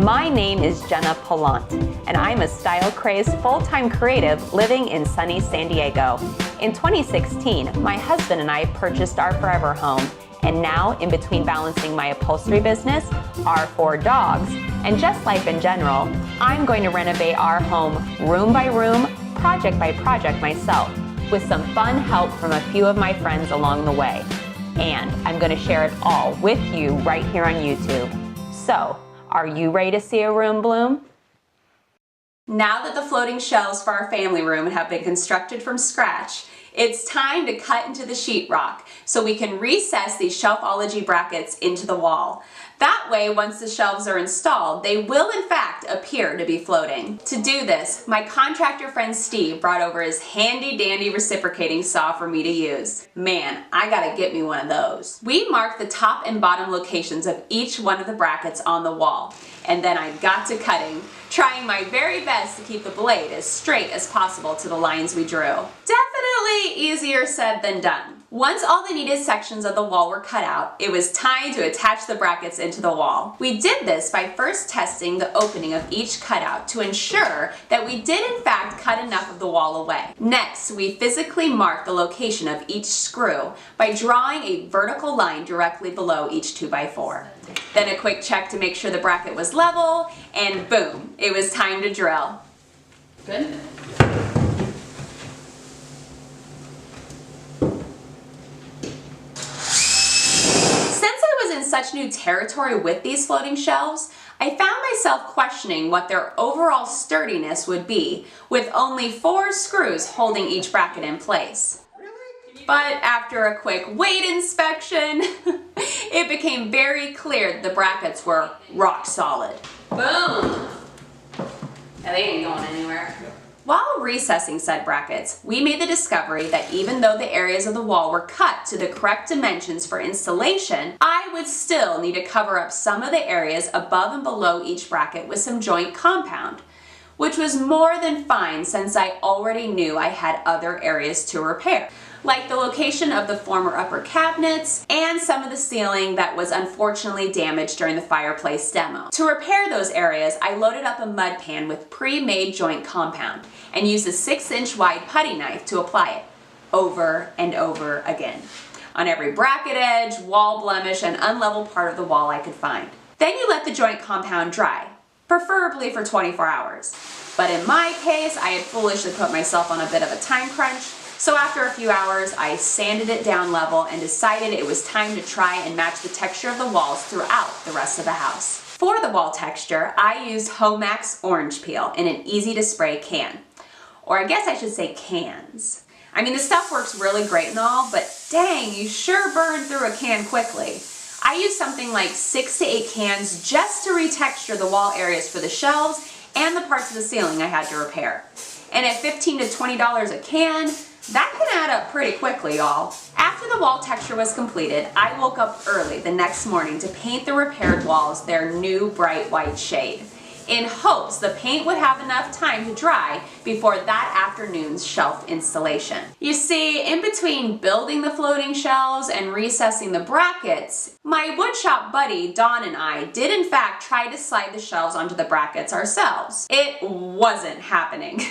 My name is Jenna Pilant, and I'm a style-crazed full-time creative living in sunny San Diego. In 2016, my husband and I purchased our forever home, and now, in between balancing my upholstery business, our 4 dogs, and just life in general, I'm going to renovate our home room by room, project by project myself, with some fun help from a few of my friends along the way. And I'm going to share it all with you right here on YouTube. So, are you ready to see a room bloom? Now that the floating shelves for our family room have been constructed from scratch, it's time to cut into the sheetrock so we can recess these shelfology brackets into the wall. That way, once the shelves are installed, they will in fact appear to be floating. To do this, my contractor friend Steve brought over his handy dandy reciprocating saw for me to use. Man, I gotta get me one of those. We marked the top and bottom locations of each one of the brackets on the wall, and then I got to cutting, trying my very best to keep the blade as straight as possible to the lines we drew. Definitely easier said than done. Once all the needed sections of the wall were cut out, it was time to attach the brackets into the wall. We did this by first testing the opening of each cutout to ensure that we did in fact cut enough of the wall away. Next, we physically marked the location of each screw by drawing a vertical line directly below each 2x4. Then a quick check to make sure the bracket was level, and boom, it was time to drill. Good? In such new territory with these floating shelves, I found myself questioning what their overall sturdiness would be with only 4 screws holding each bracket in place. But after a quick weight inspection, it became very clear that the brackets were rock solid. Boom! Yeah, they ain't going anywhere. While recessing said brackets, we made the discovery that even though the areas of the wall were cut to the correct dimensions for installation, I would still need to cover up some of the areas above and below each bracket with some joint compound, which was more than fine since I already knew I had other areas to repair, like the location of the former upper cabinets and some of the ceiling that was unfortunately damaged during the fireplace demo. To repair those areas, I loaded up a mud pan with pre-made joint compound and used a 6-inch wide putty knife to apply it over and over again on every bracket edge, wall blemish, and unlevel part of the wall I could find. Then you let the joint compound dry, preferably for 24 hours. But in my case, I had foolishly put myself on a bit of a time crunch. So after a few hours, I sanded it down level and decided it was time to try and match the texture of the walls throughout the rest of the house. For the wall texture, I used Homax orange peel in an easy to spray can. Or I guess I should say cans. I mean, the stuff works really great and all, but dang, you sure burn through a can quickly. I used something like 6 to 8 cans just to retexture the wall areas for the shelves and the parts of the ceiling I had to repair. And at $15 to $20 a can, that can add up pretty quickly, y'all. After the wall texture was completed, I woke up early the next morning to paint the repaired walls their new bright white shade, in hopes the paint would have enough time to dry before that afternoon's shelf installation. You see, in between building the floating shelves and recessing the brackets, my woodshop buddy Dawn and I did in fact try to slide the shelves onto the brackets ourselves. It wasn't happening.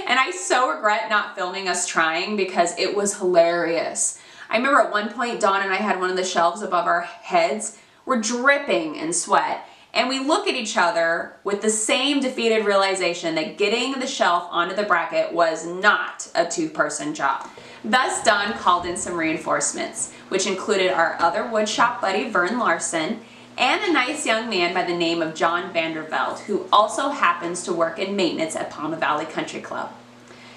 And I so regret not filming us trying because it was hilarious. I remember at one point Dawn and I had one of the shelves above our heads. We're dripping in sweat. And we look at each other with the same defeated realization that getting the shelf onto the bracket was not a 2-person job. Thus, Dawn called in some reinforcements, which included our other woodshop buddy, Vern Larson, and a nice young man by the name of John Vanderveld, who also happens to work in maintenance at Palma Valley Country Club.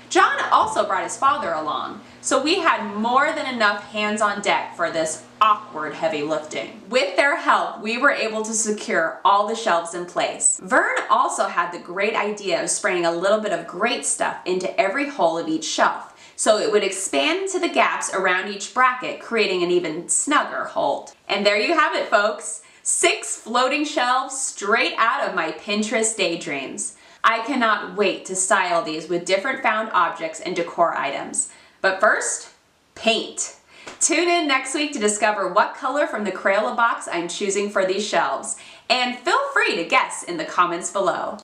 John also brought his father along, so we had more than enough hands on deck for this awkward heavy lifting. With their help, we were able to secure all the shelves in place. Vern also had the great idea of spraying a little bit of great stuff into every hole of each shelf, so it would expand into the gaps around each bracket, creating an even snugger hold. And there you have it, folks. 6 floating shelves straight out of my Pinterest daydreams. I cannot wait to style these with different found objects and decor items. But first, paint. Tune in next week to discover what color from the Crayola box I'm choosing for these shelves. And feel free to guess in the comments below.